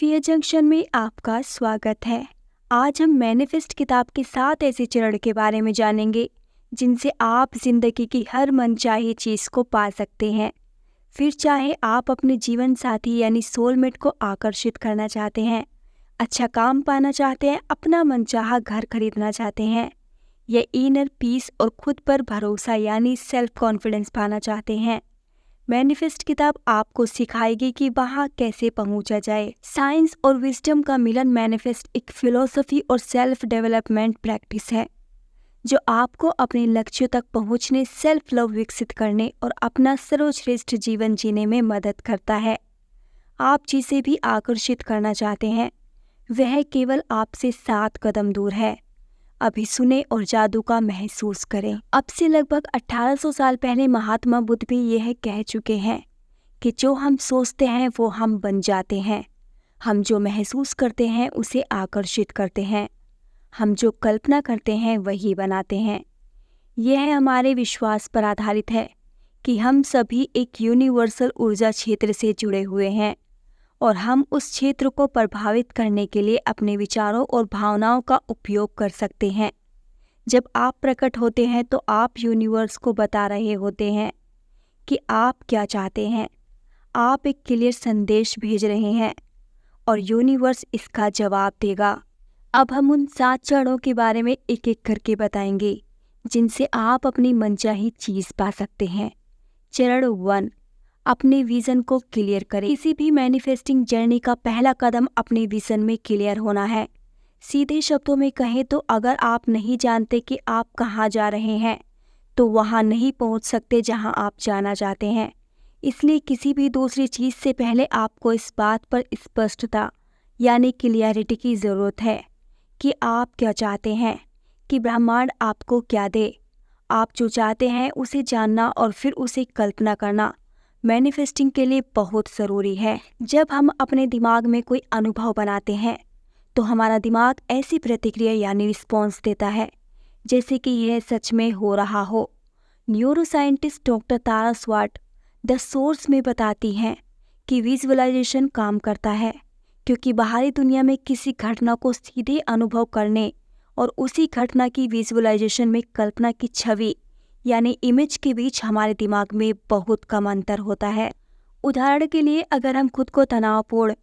Fear junction में आपका स्वागत है। आज हम मैनिफेस्ट किताब के 7 ऐसे चरण के बारे में जानेंगे जिनसे आप जिंदगी की हर मनचाही चीज को पा सकते हैं। फिर चाहे आप अपने जीवन साथी यानी सोलमेट को आकर्षित करना चाहते हैं, अच्छा काम पाना चाहते हैं, अपना मनचाहा घर खरीदना चाहते हैं, या इनर पीस और खुद पर भरोसा यानी सेल्फ कॉन्फिडेंस पाना चाहते हैं, मैनिफेस्ट किताब आपको सिखाएगी कि वहाँ कैसे पहुंचा जाए। साइंस और विजडम का मिलन मैनिफेस्ट एक फिलॉसफी और सेल्फ डेवलपमेंट प्रैक्टिस है जो आपको अपने लक्ष्यों तक पहुंचने, सेल्फ लव विकसित करने और अपना सर्वश्रेष्ठ जीवन जीने में मदद करता है। आप जिसे भी आकर्षित करना चाहते हैं वह केवल आपसे 7 कदम दूर है। अभी सुने और जादू का महसूस करें। अब से लगभग 1800 साल पहले महात्मा बुद्ध भी यह कह चुके हैं कि जो हम सोचते हैं वो हम बन जाते हैं। हम जो महसूस करते हैं उसे आकर्षित करते हैं। हम जो कल्पना करते हैं वही बनाते हैं। यह हमारे विश्वास पर आधारित है कि हम सभी एक यूनिवर्सल ऊर्जा क्षेत्र से जुड़े हुए हैं और हम उस क्षेत्र को प्रभावित करने के लिए अपने विचारों और भावनाओं का उपयोग कर सकते हैं। जब आप प्रकट होते हैं तो आप यूनिवर्स को बता रहे होते हैं कि आप क्या चाहते हैं। आप एक क्लियर संदेश भेज रहे हैं और यूनिवर्स इसका जवाब देगा। अब हम उन 7 चरणों के बारे में एक एक करके बताएंगे जिनसे आप अपनी मनचाही चीज पा सकते हैं। चरण 1, अपने विजन को क्लियर करें। किसी भी मैनिफेस्टिंग जर्नी का पहला कदम अपने विजन में क्लियर होना है। सीधे शब्दों में कहें तो अगर आप नहीं जानते कि आप कहाँ जा रहे हैं तो वहाँ नहीं पहुँच सकते जहाँ आप जाना चाहते हैं। इसलिए किसी भी दूसरी चीज़ से पहले आपको इस बात पर स्पष्टता यानी क्लियरिटी की ज़रूरत है कि आप क्या चाहते हैं, कि ब्रह्मांड आपको क्या दे। आप जो चाहते हैं उसे जानना और फिर उसे कल्पना करना मैनिफेस्टिंग के लिए बहुत ज़रूरी है। जब हम अपने दिमाग में कोई अनुभव बनाते हैं तो हमारा दिमाग ऐसी प्रतिक्रिया यानी रिस्पॉन्स देता है जैसे कि यह सच में हो रहा हो। Neuroscientist doctor Tara Swart the source में बताती हैं कि विजुअलाइजेशन काम करता है क्योंकि बाहरी दुनिया में किसी घटना को सीधे अनुभव करने और उसी घटना की विजुअलाइजेशन में कल्पना की छवि यानी इमेज के बीच हमारे दिमाग में बहुत कम अंतर होता है। उदाहरण के लिए अगर हम खुद को तनावपूर्ण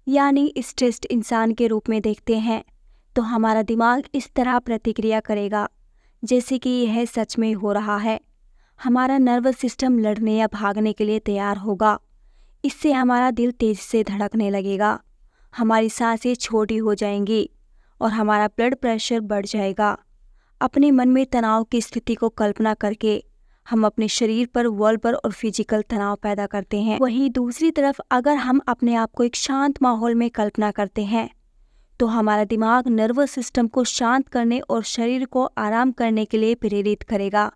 यानी स्ट्रेस्ड इंसान के रूप में देखते हैं तो हमारा दिमाग इस तरह प्रतिक्रिया करेगा जैसे कि यह सच में हो रहा है। हमारा नर्वस सिस्टम लड़ने या भागने के लिए तैयार होगा। इससे हमारा दिल तेज से धड़कने लगेगा, हमारी सांसें छोटी हो जाएंगी और हमारा ब्लड प्रेशर बढ़ जाएगा। अपने मन में तनाव की स्थिति को कल्पना करके हम अपने शरीर पर वर्बल और फिजिकल तनाव पैदा करते हैं। वहीं दूसरी तरफ अगर हम अपने आप को एक शांत माहौल में कल्पना करते हैं तो हमारा दिमाग नर्वस सिस्टम को शांत करने और शरीर को आराम करने के लिए प्रेरित करेगा।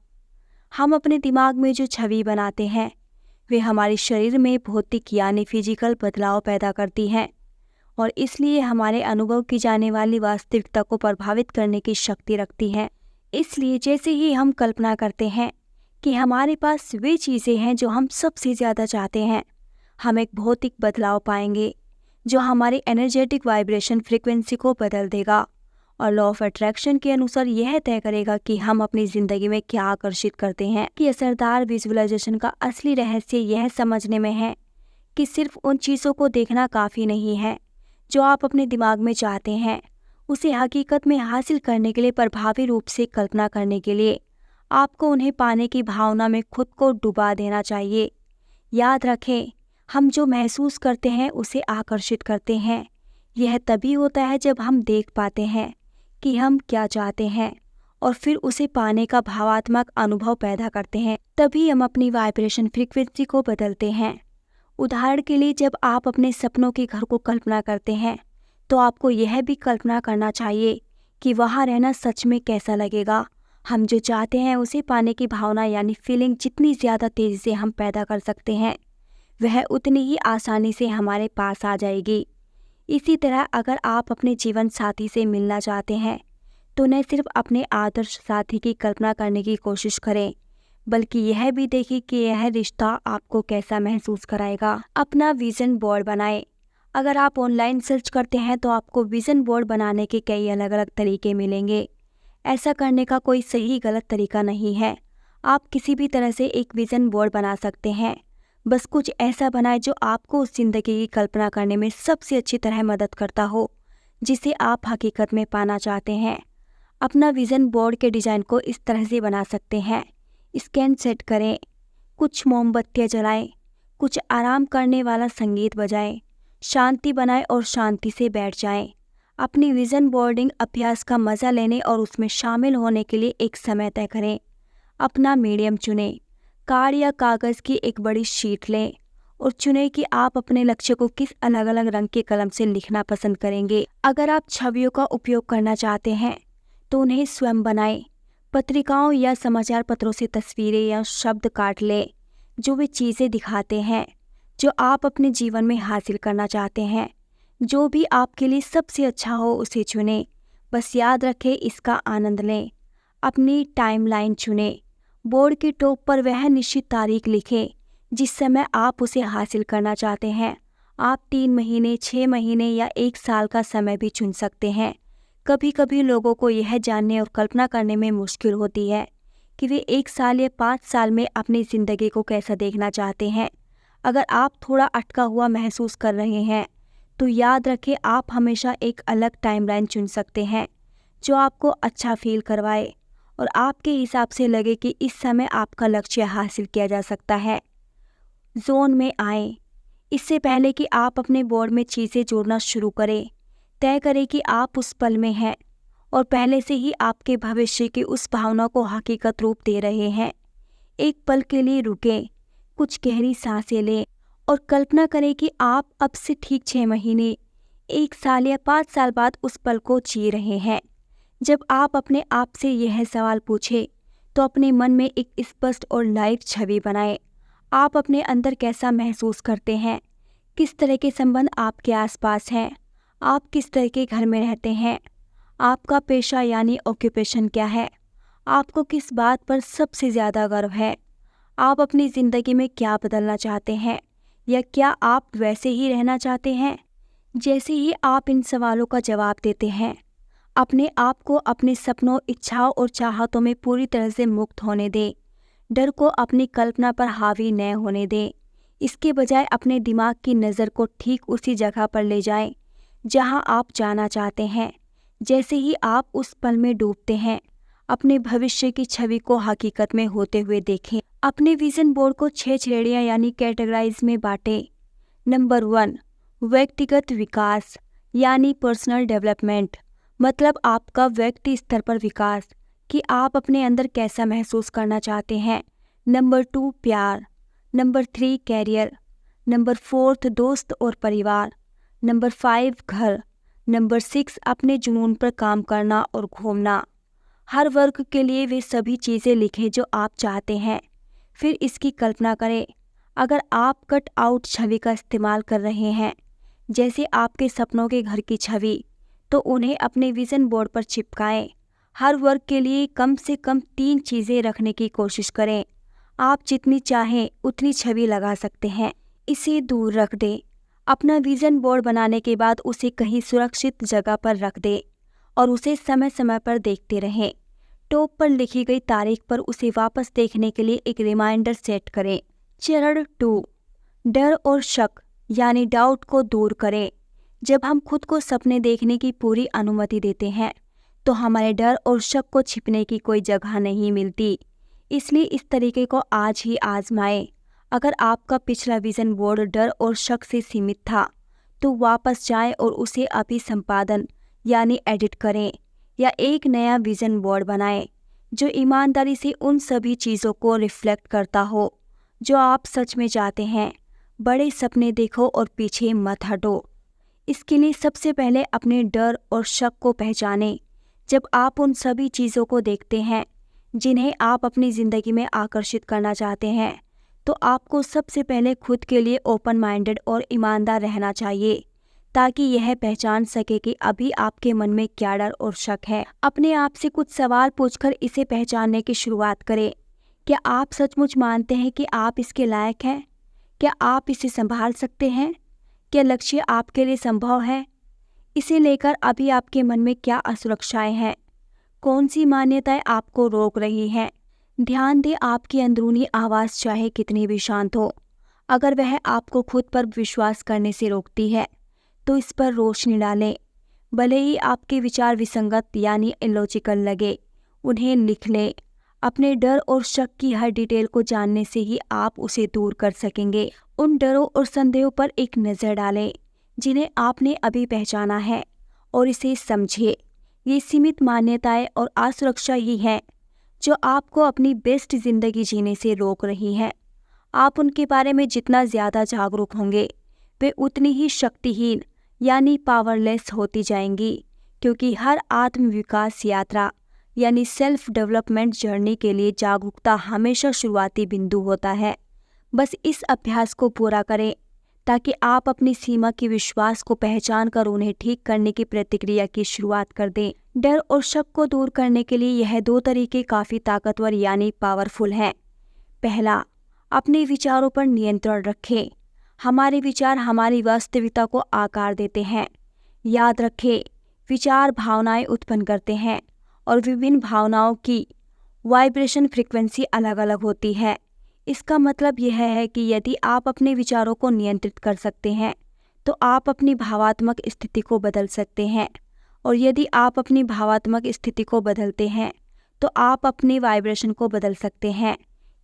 हम अपने दिमाग में जो छवि बनाते हैं वे हमारे शरीर में भौतिक यानी फिजिकल बदलाव पैदा करती हैं और इसलिए हमारे अनुभव की जाने वाली वास्तविकता को प्रभावित करने की शक्ति रखती हैं। इसलिए जैसे ही हम कल्पना करते हैं कि हमारे पास वे चीज़ें हैं जो हम सबसे ज़्यादा चाहते हैं, हम एक भौतिक बदलाव पाएंगे जो हमारी एनर्जेटिक वाइब्रेशन फ्रीक्वेंसी को बदल देगा और लॉ ऑफ अट्रैक्शन के अनुसार यह तय करेगा कि हम अपनी ज़िंदगी में क्या आकर्षित करते हैं। कि असरदार विजुअलाइजेशन का असली रहस्य यह समझने में है कि सिर्फ उन चीज़ों को देखना काफ़ी नहीं है जो आप अपने दिमाग में चाहते हैं। उसे हकीकत में हासिल करने के लिए प्रभावी रूप से कल्पना करने के लिए आपको उन्हें पाने की भावना में खुद को डुबा देना चाहिए। याद रखें, हम जो महसूस करते हैं उसे आकर्षित करते हैं। यह तभी होता है जब हम देख पाते हैं कि हम क्या चाहते हैं और फिर उसे पाने का भावात्मक अनुभव पैदा करते हैं। तभी हम अपनी वाइब्रेशन फ्रीक्वेंसी को बदलते हैं। उदाहरण के लिए जब आप अपने सपनों के घर को कल्पना करते हैं तो आपको यह भी कल्पना करना चाहिए कि वहाँ रहना सच में कैसा लगेगा। हम जो चाहते हैं उसे पाने की भावना यानी फीलिंग जितनी ज़्यादा तेज़ी से हम पैदा कर सकते हैं वह उतनी ही आसानी से हमारे पास आ जाएगी। इसी तरह अगर आप अपने जीवन साथी से मिलना चाहते हैं तो न सिर्फ अपने आदर्श साथी की कल्पना करने की कोशिश करें बल्कि यह भी देखें कि यह रिश्ता आपको कैसा महसूस कराएगा। अपना विजन बोर्ड बनाएं। अगर आप ऑनलाइन सर्च करते हैं तो आपको विज़न बोर्ड बनाने के कई अलग अलग तरीके मिलेंगे। ऐसा करने का कोई सही गलत तरीका नहीं है। आप किसी भी तरह से एक विज़न बोर्ड बना सकते हैं। बस कुछ ऐसा बनाएं जो आपको उस ज़िंदगी की कल्पना करने में सबसे अच्छी तरह मदद करता हो, जिसे आप हकीकत में पाना चाहते हैं। अपना विज़न बोर्ड के डिज़ाइन को इस तरह से बना सकते हैं। स्कैन सेट करें, कुछ मोमबत्तियाँ जलाएं, कुछ आराम करने वाला संगीत बजाएं, शांति बनाएं और शांति से बैठ जाएं। अपनी विज़न बोर्डिंग अभ्यास का मज़ा लेने और उसमें शामिल होने के लिए एक समय तय करें। अपना मीडियम चुनें। कार्ड या कागज़ की एक बड़ी शीट लें और चुनें कि आप अपने लक्ष्य को किस अलग अलग रंग के कलम से लिखना पसंद करेंगे। अगर आप छवियों का उपयोग करना चाहते हैं तो उन्हें स्वयं बनाएं। पत्रिकाओं या समाचार पत्रों से तस्वीरें या शब्द काट लें जो वे चीज़ें दिखाते हैं जो आप अपने जीवन में हासिल करना चाहते हैं। जो भी आपके लिए सबसे अच्छा हो उसे चुनें। बस याद रखें, इसका आनंद लें। अपनी टाइमलाइन चुनें। बोर्ड के टॉप पर वह निश्चित तारीख लिखें जिस समय आप उसे हासिल करना चाहते हैं। आप 3 महीने, 6 महीने या 1 साल का समय भी चुन सकते हैं। कभी कभी लोगों को यह जानने और कल्पना करने में मुश्किल होती है कि वे 1 साल या 5 साल में अपनी ज़िंदगी को कैसा देखना चाहते हैं। अगर आप थोड़ा अटका हुआ महसूस कर रहे हैं तो याद रखें, आप हमेशा एक अलग टाइमलाइन चुन सकते हैं जो आपको अच्छा फील करवाए और आपके हिसाब से लगे कि इस समय आपका लक्ष्य हासिल किया जा सकता है। जोन में आएं। इससे पहले कि आप अपने बोर्ड में चीज़ें जोड़ना शुरू करें, तय करें कि आप उस पल में हैं और पहले से ही आपके भविष्य की उस भावना को हकीकत रूप दे रहे हैं। एक पल के लिए रुकें, कुछ गहरी सांसें लें और कल्पना करें कि आप अब से ठीक 6 महीने, 1 साल या 5 साल बाद उस पल को जी रहे हैं। जब आप अपने आप से यह सवाल पूछें तो अपने मन में एक स्पष्ट और लाइव छवि बनाएं। आप अपने अंदर कैसा महसूस करते हैं, किस तरह के संबंध आपके आसपास हैं, आप किस तरह के घर में रहते हैं, आपका पेशा यानी ऑक्यूपेशन क्या है, आपको किस बात पर सबसे ज़्यादा गर्व है, आप अपनी ज़िंदगी में क्या बदलना चाहते हैं या क्या आप वैसे ही रहना चाहते हैं। जैसे ही आप इन सवालों का जवाब देते हैं, अपने आप को अपने सपनों, इच्छाओं और चाहतों में पूरी तरह से मुक्त होने दें। डर को अपनी कल्पना पर हावी न होने दें। इसके बजाय अपने दिमाग की नज़र को ठीक उसी जगह पर ले जाएं जहां आप जाना चाहते हैं। जैसे ही आप उस पल में डूबते हैं, अपने भविष्य की छवि को हकीकत में होते हुए देखें। अपने विज़न बोर्ड को 6 श्रेणियां यानी कैटेगराइज में बांटें। नंबर 1, व्यक्तिगत विकास यानी पर्सनल डेवलपमेंट, मतलब आपका व्यक्ति स्तर पर विकास कि आप अपने अंदर कैसा महसूस करना चाहते हैं। नंबर 2, प्यार। Number 3, career. नंबर 4, दोस्त और परिवार। नंबर 5, घर। नंबर 6, अपने जुनून पर काम करना और घूमना। हर वर्ग के लिए वे सभी चीज़ें लिखें जो आप चाहते हैं। फिर इसकी कल्पना करें। अगर आप कट आउट छवि का इस्तेमाल कर रहे हैं, जैसे आपके सपनों के घर की छवि, तो उन्हें अपने विज़न बोर्ड पर चिपकाएं। हर वर्ग के लिए कम से कम 3 चीज़ें रखने की कोशिश करें। आप जितनी चाहें उतनी छवि लगा सकते हैं। इसे दूर रख दें। अपना विज़न बोर्ड बनाने के बाद उसे कहीं सुरक्षित जगह पर रख दें और उसे समय समय पर देखते रहें। टॉप पर लिखी गई तारीख पर उसे वापस देखने के लिए एक रिमाइंडर सेट करें। चरण 2, डर और शक यानी डाउट को दूर करें। जब हम खुद को सपने देखने की पूरी अनुमति देते हैं तो हमारे डर और शक को छिपने की कोई जगह नहीं मिलती। इसलिए इस तरीके को आज ही आजमाएं। अगर आपका पिछला विज़न बोर्ड डर और शक से सीमित था तो वापस जाएं और उसे अभी संपादन यानी एडिट करें या एक नया विज़न बोर्ड बनाएं जो ईमानदारी से उन सभी चीज़ों को रिफ्लेक्ट करता हो जो आप सच में चाहते हैं। बड़े सपने देखो और पीछे मत हटो। इसके लिए सबसे पहले अपने डर और शक को पहचानें। जब आप उन सभी चीज़ों को देखते हैं जिन्हें आप अपनी ज़िंदगी में आकर्षित करना चाहते हैं, तो आपको सबसे पहले खुद के लिए ओपन माइंडेड और ईमानदार रहना चाहिए ताकि यह पहचान सके कि अभी आपके मन में क्या डर और शक है। अपने आप से कुछ सवाल पूछकर इसे पहचानने की शुरुआत करें। क्या आप सचमुच मानते हैं कि आप इसके लायक हैं? क्या आप इसे संभाल सकते हैं? क्या लक्ष्य आपके लिए संभव है? इसे लेकर अभी आपके मन में क्या असुरक्षाएं हैं? कौन सी मान्यताएं आपको रोक रही हैं? ध्यान दें, आपकी अंदरूनी आवाज़ चाहे कितनी भी शांत हो, अगर वह आपको खुद पर विश्वास करने से रोकती है तो इस पर रोशनी डालें। भले ही आपके विचार विसंगत यानी इलॉजिकल लगे, उन्हें लिख लें। अपने डर और शक की हर डिटेल को जानने से ही आप उसे दूर कर सकेंगे। उन डरों और संदेहों पर एक नज़र डालें जिन्हें आपने अभी पहचाना है और इसे समझिए। ये सीमित मान्यताएं और असुरक्षा ही हैं जो आपको अपनी बेस्ट ज़िंदगी जीने से रोक रही हैं। आप उनके बारे में जितना ज़्यादा जागरूक होंगे, वे उतनी ही शक्तिहीन यानी पावरलेस होती जाएंगी, क्योंकि हर आत्म विकास यात्रा यानी सेल्फ डेवलपमेंट जर्नी के लिए जागरूकता हमेशा शुरुआती बिंदु होता है। बस इस अभ्यास को पूरा करें ताकि आप अपनी सीमा के विश्वास को पहचान कर उन्हें ठीक करने की प्रतिक्रिया की शुरुआत कर दें। डर और शक को दूर करने के लिए यह 2 तरीके काफ़ी ताकतवर यानी पावरफुल हैं। पहला, अपने विचारों पर नियंत्रण रखें। हमारे विचार हमारी वास्तविकता को आकार देते हैं। याद रखें, विचार भावनाएं उत्पन्न करते हैं और विभिन्न भावनाओं की वाइब्रेशन फ्रीक्वेंसी अलग अलग होती है। इसका मतलब यह है कि यदि आप अपने विचारों को नियंत्रित कर सकते हैं तो आप अपनी भावात्मक स्थिति को बदल सकते हैं, और यदि आप अपनी भावात्मक स्थिति को बदलते हैं तो आप अपने वाइब्रेशन को बदल सकते हैं।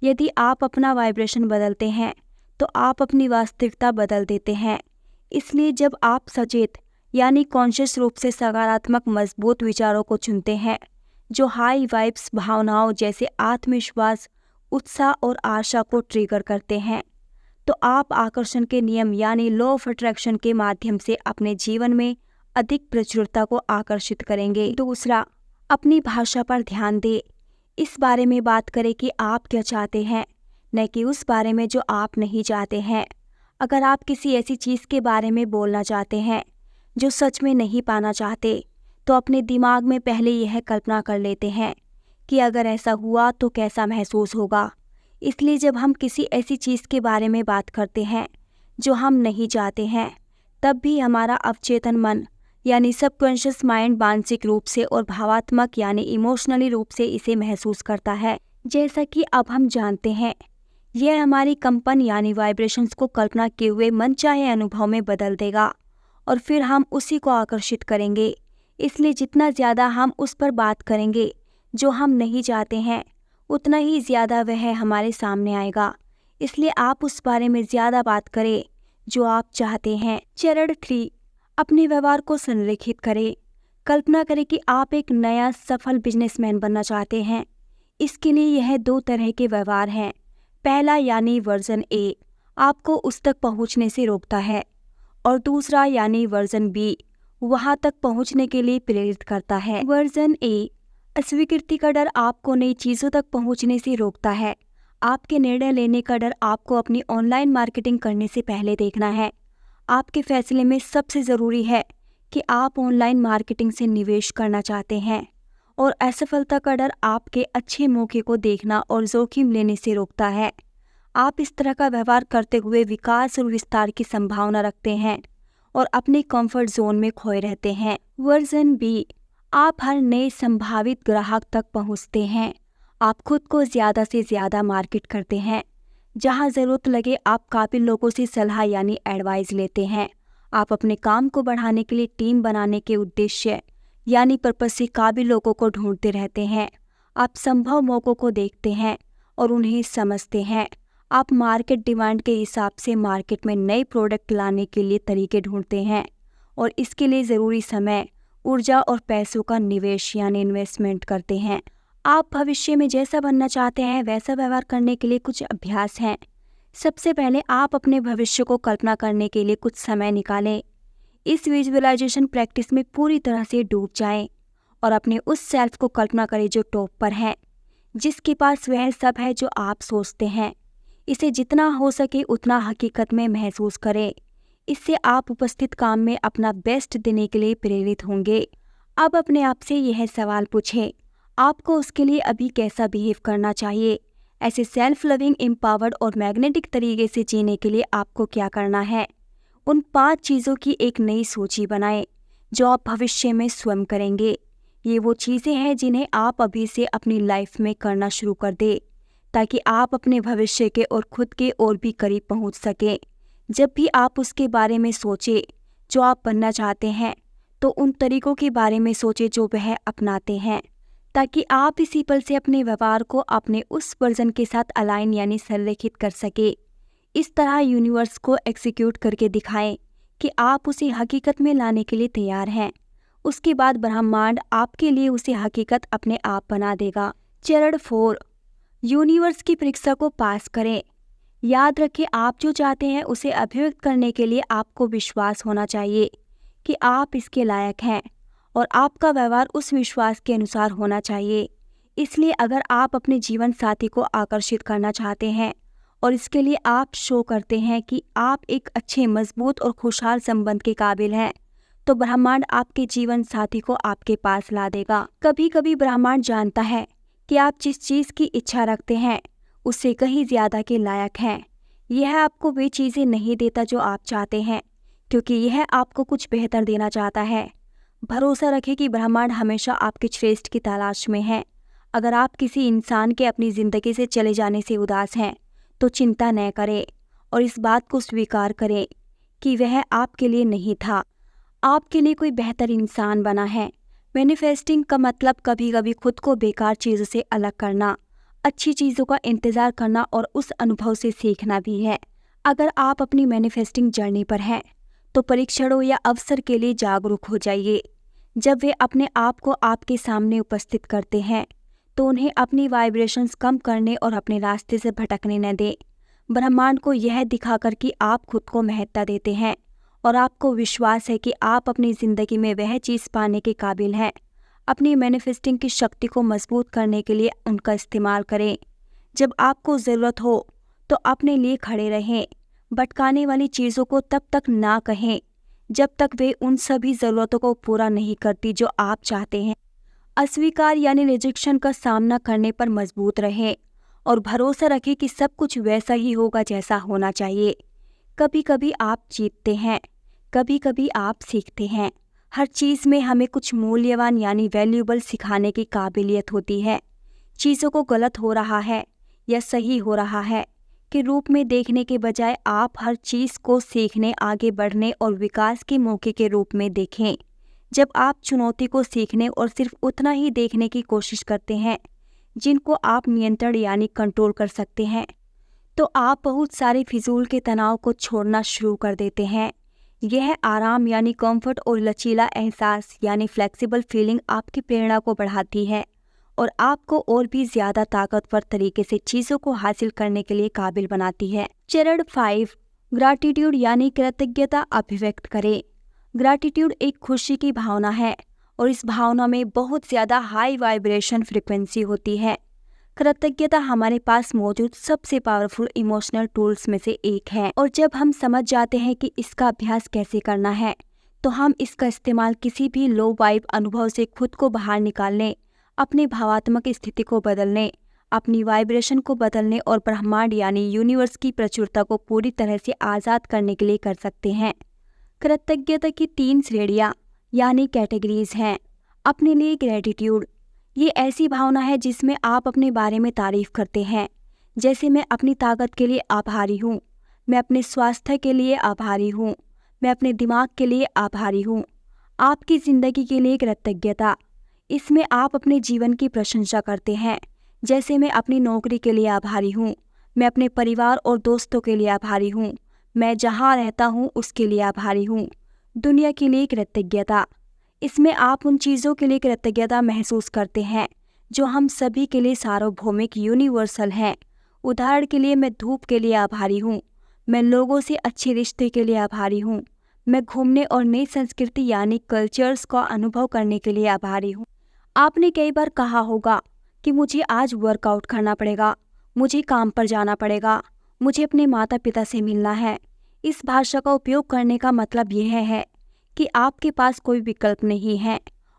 यदि आप अपना वाइब्रेशन बदलते हैं तो आप अपनी वास्तविकता बदल देते हैं। इसलिए जब आप सचेत यानी कॉन्शियस रूप से सकारात्मक मजबूत विचारों को चुनते हैं जो हाई वाइब्स भावनाओं जैसे आत्मविश्वास, उत्साह और आशा को ट्रिगर करते हैं, तो आप आकर्षण के नियम यानी लॉ ऑफ अट्रैक्शन के माध्यम से अपने जीवन में अधिक प्रचुरता को आकर्षित करेंगे। दूसरा, अपनी भाषा पर ध्यान दें। इस बारे में बात करें कि आप क्या चाहते हैं, न कि उस बारे में जो आप नहीं चाहते हैं। अगर आप किसी ऐसी चीज़ के बारे में बोलना चाहते हैं जो सच में नहीं पाना चाहते, तो अपने दिमाग में पहले यह कल्पना कर लेते हैं कि अगर ऐसा हुआ तो कैसा महसूस होगा। इसलिए जब हम किसी ऐसी चीज़ के बारे में बात करते हैं जो हम नहीं चाहते हैं, तब भी हमारा अवचेतन मन यानी सबकॉन्शियस माइंड मानसिक रूप से और भावात्मक यानी इमोशनली रूप से इसे महसूस करता है। जैसा कि अब हम जानते हैं, यह हमारी कंपन यानी वाइब्रेशंस को कल्पना किए हुए मनचाहे अनुभव में बदल देगा और फिर हम उसी को आकर्षित करेंगे। इसलिए जितना ज़्यादा हम उस पर बात करेंगे जो हम नहीं चाहते हैं, उतना ही ज़्यादा वह हमारे सामने आएगा। इसलिए आप उस बारे में ज़्यादा बात करें जो आप चाहते हैं। चरण 3, अपने व्यवहार को संरेखित करें। कल्पना करें कि आप एक नया सफल बिजनेसमैन बनना चाहते हैं। इसके लिए यह 2 तरह के व्यवहार हैं। पहला यानी वर्जन ए आपको उस तक पहुंचने से रोकता है, और दूसरा यानी वर्जन बी वहां तक पहुंचने के लिए प्रेरित करता है। वर्जन ए, अस्वीकृति का डर आपको नई चीज़ों तक पहुंचने से रोकता है। आपके निर्णय लेने का डर आपको अपनी ऑनलाइन मार्केटिंग करने से पहले देखना है। आपके फैसले में सबसे ज़रूरी है कि आप ऑनलाइन मार्केटिंग से निवेश करना चाहते हैं, और असफलता का डर आपके अच्छे मौके को देखना और जोखिम लेने से रोकता है। आप इस तरह का व्यवहार करते हुए विकास और विस्तार की संभावना रखते हैं और अपने कंफर्ट जोन में खोए रहते हैं। वर्जन बी, आप हर नए संभावित ग्राहक तक पहुंचते हैं। आप खुद को ज़्यादा से ज़्यादा मार्केट करते हैं। जहां ज़रूरत लगे आप काबिल लोगों से सलाह यानी एडवाइस लेते हैं। आप अपने काम को बढ़ाने के लिए टीम बनाने के उद्देश्य यानी पर्पस से काबिल लोगों को ढूंढते रहते हैं। आप संभव मौक़ों को देखते हैं और उन्हें समझते हैं। आप मार्केट डिमांड के हिसाब से मार्केट में नए प्रोडक्ट लाने के लिए तरीके ढूंढते हैं, और इसके लिए ज़रूरी समय, ऊर्जा और पैसों का निवेश यानी इन्वेस्टमेंट करते हैं। आप भविष्य में जैसा बनना चाहते हैं वैसा व्यवहार करने के लिए कुछ अभ्यास हैं। सबसे पहले आप अपने भविष्य को कल्पना करने के लिए कुछ समय निकालें। इस विजुअलाइजेशन प्रैक्टिस में पूरी तरह से डूब जाएं और अपने उस सेल्फ को कल्पना करें जो टॉप पर है, जिसके पास वह सब है जो आप सोचते हैं। इसे जितना हो सके उतना हकीकत में महसूस करें। इससे आप उपस्थित काम में अपना बेस्ट देने के लिए प्रेरित होंगे। अब अपने आप से यह सवाल पूछें, आपको उसके लिए अभी कैसा बिहेव करना चाहिए? ऐसे सेल्फ लविंग, एम्पावर्ड और मैग्नेटिक तरीके से जीने के लिए आपको क्या करना है? उन 5 चीज़ों की एक नई सूची बनाएं जो आप भविष्य में स्वयं करेंगे। ये वो चीज़ें हैं जिन्हें आप अभी से अपनी लाइफ में करना शुरू कर दें, ताकि आप अपने भविष्य के और खुद के और भी करीब पहुंच सकें। जब भी आप उसके बारे में सोचें जो आप बनना चाहते हैं, तो उन तरीकों के बारे में सोचें जो वह अपनाते हैं, ताकि आप इसी पल से अपने व्यवहार को अपने उस वर्जन के साथ अलाइन यानी संरेखित कर सके। इस तरह यूनिवर्स को एग्जीक्यूट करके दिखाएं कि आप उसे हकीकत में लाने के लिए तैयार हैं। उसके बाद ब्रह्मांड आपके लिए उसे हकीकत अपने आप बना देगा। चरण 4, यूनिवर्स की परीक्षा को पास करें। याद रखें, आप जो चाहते हैं उसे अभिव्यक्त करने के लिए आपको विश्वास होना चाहिए कि आप इसके लायक हैं, और आपका व्यवहार उस विश्वास के अनुसार होना चाहिए। इसलिए अगर आप अपने जीवन साथी को आकर्षित करना चाहते हैं और इसके लिए आप शो करते हैं कि आप एक अच्छे, मजबूत और खुशहाल संबंध के काबिल हैं, तो ब्रह्मांड आपके जीवन साथी को आपके पास ला देगा। कभी कभी ब्रह्मांड जानता है कि आप जिस चीज़ की इच्छा रखते हैं उससे कहीं ज़्यादा के लायक हैं। यह आपको वे चीज़ें नहीं देता जो आप चाहते हैं, क्योंकि यह आपको कुछ बेहतर देना चाहता है। भरोसा रखें कि ब्रह्मांड हमेशा आपके श्रेष्ठ की तलाश में है। अगर आप किसी इंसान के अपनी ज़िंदगी से चले जाने से उदास हैं, तो चिंता न करें और इस बात को स्वीकार करें कि वह आपके लिए नहीं था, आपके लिए कोई बेहतर इंसान बना है। मैनिफेस्टिंग का मतलब कभी कभी खुद को बेकार चीज़ों से अलग करना, अच्छी चीज़ों का इंतज़ार करना और उस अनुभव से सीखना भी है। अगर आप अपनी मैनिफेस्टिंग जर्नी पर हैं, तो परीक्षणों या अवसर के लिए जागरूक हो जाइए। जब वे अपने आप को आपके सामने उपस्थित करते हैं, तो उन्हें अपनी वाइब्रेशंस कम करने और अपने रास्ते से भटकने न दें। ब्रह्मांड को यह दिखाकर कि आप खुद को महत्ता देते हैं और आपको विश्वास है कि आप अपनी ज़िंदगी में वह चीज़ पाने के काबिल हैं। अपनी मैनिफेस्टिंग की शक्ति को मजबूत करने के लिए उनका इस्तेमाल करें। जब आपको ज़रूरत हो तो अपने लिए खड़े रहें। भटकाने वाली चीज़ों को तब तक ना कहें जब तक वे उन सभी ज़रूरतों को पूरा नहीं करती जो आप चाहते हैं। अस्वीकार यानी रिजेक्शन का सामना करने पर मजबूत रहें और भरोसा रखें कि सब कुछ वैसा ही होगा जैसा होना चाहिए। कभी कभी आप जीतते हैं, कभी कभी आप सीखते हैं। हर चीज़ में हमें कुछ मूल्यवान यानी वैल्यूएबल सिखाने की काबिलियत होती है। चीज़ों को गलत हो रहा है या सही हो रहा है के रूप में देखने के बजाय आप हर चीज़ को सीखने, आगे बढ़ने और विकास के मौके के रूप में देखें। जब आप चुनौती को सीखने और सिर्फ उतना ही देखने की कोशिश करते हैं जिनको आप नियंत्रण यानी कंट्रोल कर सकते हैं, तो आप बहुत सारे फिजूल के तनाव को छोड़ना शुरू कर देते हैं। यह आराम यानी कंफर्ट और लचीला एहसास यानी फ्लेक्सिबल फीलिंग आपकी प्रेरणा को बढ़ाती है और आपको और भी ज़्यादा ताकतवर तरीके से चीज़ों को हासिल करने के लिए काबिल बनाती है। चरण 5, ग्रैटिट्यूड यानी कृतज्ञता अभिव्यक्त करें। ग्रैटिट्यूड एक खुशी की भावना है और इस भावना में बहुत ज़्यादा हाई वाइब्रेशन फ्रिक्वेंसी होती है। कृतज्ञता हमारे पास मौजूद सबसे पावरफुल इमोशनल टूल्स में से एक है, और जब हम समझ जाते हैं कि इसका अभ्यास कैसे करना है, तो हम इसका इस्तेमाल किसी भी लो वाइब अनुभव से खुद को बाहर निकालने, अपनी भावात्मक स्थिति को बदलने, अपनी वाइब्रेशन को बदलने और ब्रह्मांड यानी यूनिवर्स की प्रचुरता को पूरी तरह से आज़ाद करने के लिए कर सकते हैं। कृतज्ञता की 3 श्रेणियाँ यानी कैटेगरीज हैं। अपने लिए ग्रेटिट्यूड, ये ऐसी भावना है जिसमें आप अपने बारे में तारीफ करते हैं, जैसे मैं अपनी ताकत के लिए आभारी हूँ, मैं अपने स्वास्थ्य के लिए आभारी हूँ, मैं अपने दिमाग के लिए आभारी हूँ। आपकी ज़िंदगी के लिए कृतज्ञता, इसमें आप अपने जीवन की प्रशंसा करते हैं, जैसे मैं अपनी नौकरी के लिए आभारी हूँ, मैं अपने परिवार और दोस्तों के लिए आभारी हूँ, मैं जहाँ रहता हूँ उसके लिए आभारी हूँ। दुनिया के लिए कृतज्ञता, इसमें आप उन चीज़ों के लिए कृतज्ञता महसूस करते हैं जो हम सभी के लिए सार्वभौमिक यूनिवर्सल हैं। उदाहरण के लिए, मैं धूप के लिए आभारी हूँ, मैं लोगों से अच्छे रिश्ते के लिए आभारी हूँ, मैं घूमने और नई संस्कृति यानी कल्चर्स का अनुभव करने के लिए आभारी हूँ। आपने कई बार कहा होगा कि मुझे आज वर्कआउट करना पड़ेगा, मुझे काम पर जाना पड़ेगा, मुझे अपने माता पिता से मिलना है। इस भाषा का उपयोग करने का मतलब यह है कि आपके पास कोई विकल्प नहीं है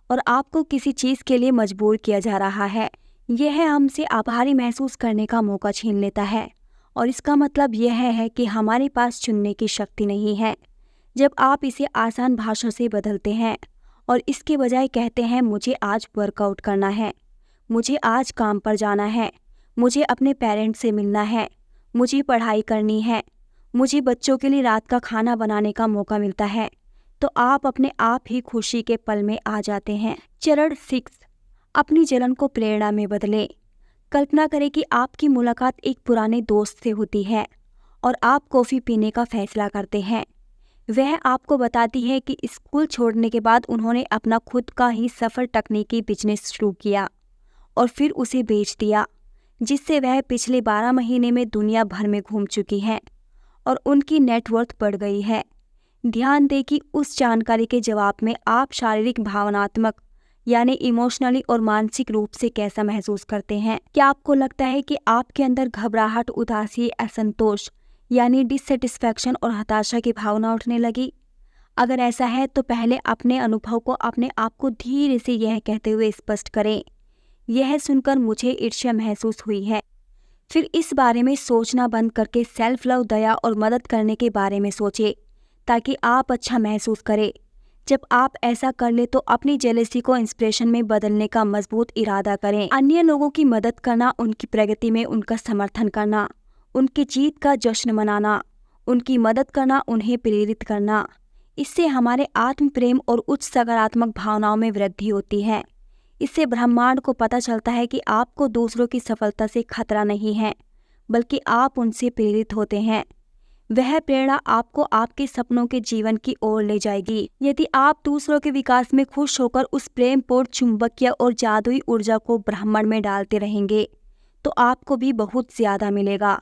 और आपको किसी चीज़ के लिए मजबूर किया जा रहा है। यह हमसे आभारी महसूस करने का मौका छीन लेता है और इसका मतलब यह है कि हमारे पास चुनने की शक्ति नहीं है। जब आप इसे आसान भाषा से बदलते हैं और इसके बजाय कहते हैं मुझे आज वर्कआउट करना है, मुझे आज काम पर जाना है, मुझे अपने पेरेंट्स से मिलना है, मुझे पढ़ाई करनी है, मुझे बच्चों के लिए रात का खाना बनाने का मौका मिलता है, तो आप अपने आप ही खुशी के पल में आ जाते हैं। चरण 6, अपनी जलन को प्रेरणा में बदलें। कल्पना करें कि आपकी मुलाकात एक पुराने दोस्त से होती है और आप कॉफ़ी पीने का फैसला करते हैं। वह आपको बताती है कि स्कूल छोड़ने के बाद उन्होंने अपना खुद का ही सफल तकनीकी बिजनेस शुरू किया और फिर उसे बेच दिया, जिससे वह पिछले 12 महीने में दुनिया भर में घूम चुकी हैं और उनकी नेटवर्थ बढ़ गई है। ध्यान दें कि उस जानकारी के जवाब में आप शारीरिक, भावनात्मक यानी इमोशनली और मानसिक रूप से कैसा महसूस करते हैं। क्या आपको लगता है कि आपके अंदर घबराहट, उदासी, असंतोष यानी डिससेटिस्फैक्शन और हताशा की भावना उठने लगी? अगर ऐसा है तो पहले अपने अनुभव को अपने आप को धीरे से यह कहते हुए स्पष्ट करें, यह सुनकर मुझे ईर्ष्या महसूस हुई है। फिर इस बारे में सोचना बंद करके सेल्फ लव, दया और मदद करने के बारे में सोचें ताकि आप अच्छा महसूस करें। जब आप ऐसा कर ले तो अपनी जेलसी को इंस्पिरेशन में बदलने का मजबूत इरादा करें। अन्य लोगों की मदद करना, उनकी प्रगति में उनका समर्थन करना, उनकी जीत का जश्न मनाना, उनकी मदद करना, उन्हें प्रेरित करना, इससे हमारे आत्म प्रेम और उच्च सकारात्मक भावनाओं में वृद्धि होती है। इससे ब्रह्मांड को पता चलता है कि आपको दूसरों की सफलता से खतरा नहीं है, बल्कि आप उनसे प्रेरित होते हैं। वह प्रेरणा आपको आपके सपनों के जीवन की ओर ले जाएगी। यदि आप दूसरों के विकास में खुश होकर उस प्रेमपूर्ण, चुंबकीय और जादुई ऊर्जा को ब्रह्मांड में डालते रहेंगे तो आपको भी बहुत ज्यादा मिलेगा।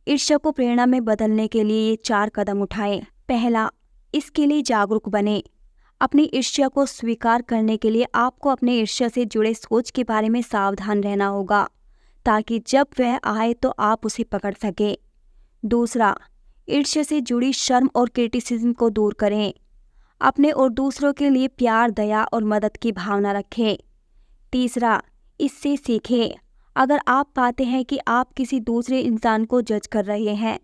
ईर्ष्या को प्रेरणा में बदलने के लिए ये 4 कदम उठाएं। पहला, इसके लिए जागरूक बने। अपनी ईर्ष्या को स्वीकार करने के लिए आपको अपने ईर्ष्या से जुड़े सोच के बारे में सावधान रहना होगा ताकि जब वह आए तो आप उसे पकड़ सकें। दूसरा, ईर्ष्या से जुड़ी शर्म और क्रिटिसिज्म को दूर करें। अपने और दूसरों के लिए प्यार, दया और मदद की भावना रखें। तीसरा, इससे सीखें। अगर आप पाते हैं कि आप किसी दूसरे इंसान को जज कर रहे हैं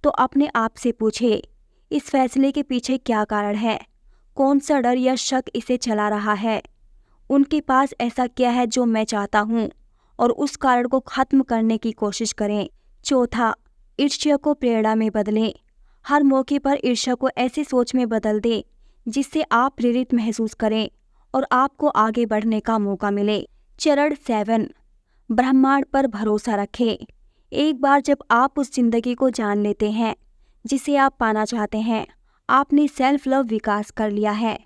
तो अपने आप से पूछें, इस फैसले के पीछे क्या कारण है? कौन सा डर या शक इसे चला रहा है? उनके पास ऐसा क्या है जो मैं चाहता हूँ? और उस कारण को खत्म करने की कोशिश करें। चौथा, ईर्ष्या को प्रेरणा में बदलें। हर मौके पर ईर्ष्या को ऐसी सोच में बदल दें जिससे आप प्रेरित महसूस करें और आपको आगे बढ़ने का मौका मिले। चरण 7, ब्रह्मांड पर भरोसा रखें। एक बार जब आप उस जिंदगी को जान लेते हैं जिसे आप पाना चाहते हैं, आपने सेल्फ लव विकास कर लिया है,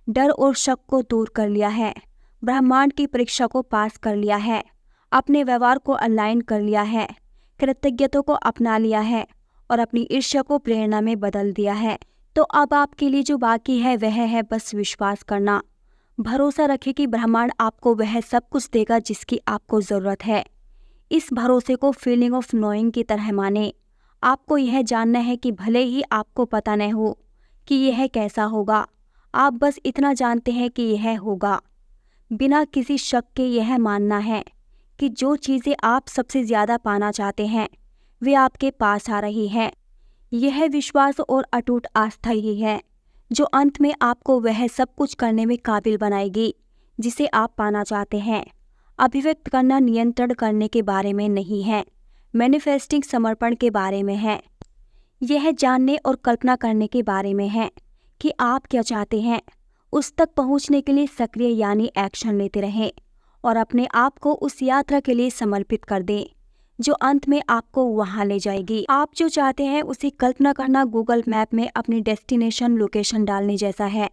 डर और शक को दूर कर लिया है, ब्रह्मांड की परीक्षा को पास कर लिया है, अपने व्यवहार को अलाइन कर लिया है, कृतज्ञता को अपना लिया है और अपनी ईर्ष्या को प्रेरणा में बदल दिया है, तो अब आपके लिए जो बाकी है वह है बस विश्वास करना। भरोसा रखें कि ब्रह्मांड आपको वह सब कुछ देगा जिसकी आपको ज़रूरत है। इस भरोसे को फीलिंग ऑफ नोइंग की तरह माने। आपको यह जानना है कि भले ही आपको पता न हो कि यह कैसा होगा, आप बस इतना जानते हैं कि यह होगा। बिना किसी शक के यह मानना है कि जो चीज़ें आप सबसे ज़्यादा पाना चाहते हैं वे आपके पास आ रही हैं। यह विश्वास और अटूट आस्था ही है जो अंत में आपको वह सब कुछ करने में काबिल बनाएगी जिसे आप पाना चाहते हैं। अभिव्यक्त करना नियंत्रण करने के बारे में नहीं है, मैनिफेस्टिंग समर्पण के बारे में है। यह जानने और कल्पना करने के बारे में है कि आप क्या चाहते हैं। उस तक पहुंचने के लिए सक्रिय यानी एक्शन लेते रहें और अपने आप को उस यात्रा के लिए समर्पित कर दें जो अंत में आपको वहां ले जाएगी। आप जो चाहते हैं उसे कल्पना करना गूगल मैप में अपनी डेस्टिनेशन लोकेशन डालने जैसा है।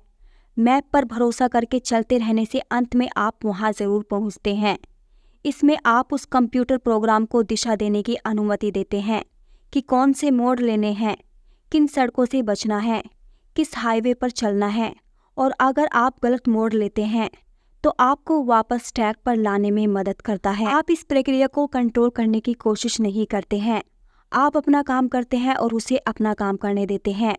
मैप पर भरोसा करके चलते रहने से अंत में आप वहां ज़रूर पहुंचते हैं। इसमें आप उस कंप्यूटर प्रोग्राम को दिशा देने की अनुमति देते हैं कि कौन से मोड़ लेने हैं, किन सड़कों से बचना है, किस हाईवे पर चलना है, और अगर आप गलत मोड़ लेते हैं तो आपको वापस ट्रैक पर लाने में मदद करता है। आप इस प्रक्रिया को कंट्रोल करने की कोशिश नहीं करते हैं, आप अपना काम करते हैं और उसे अपना काम करने देते हैं।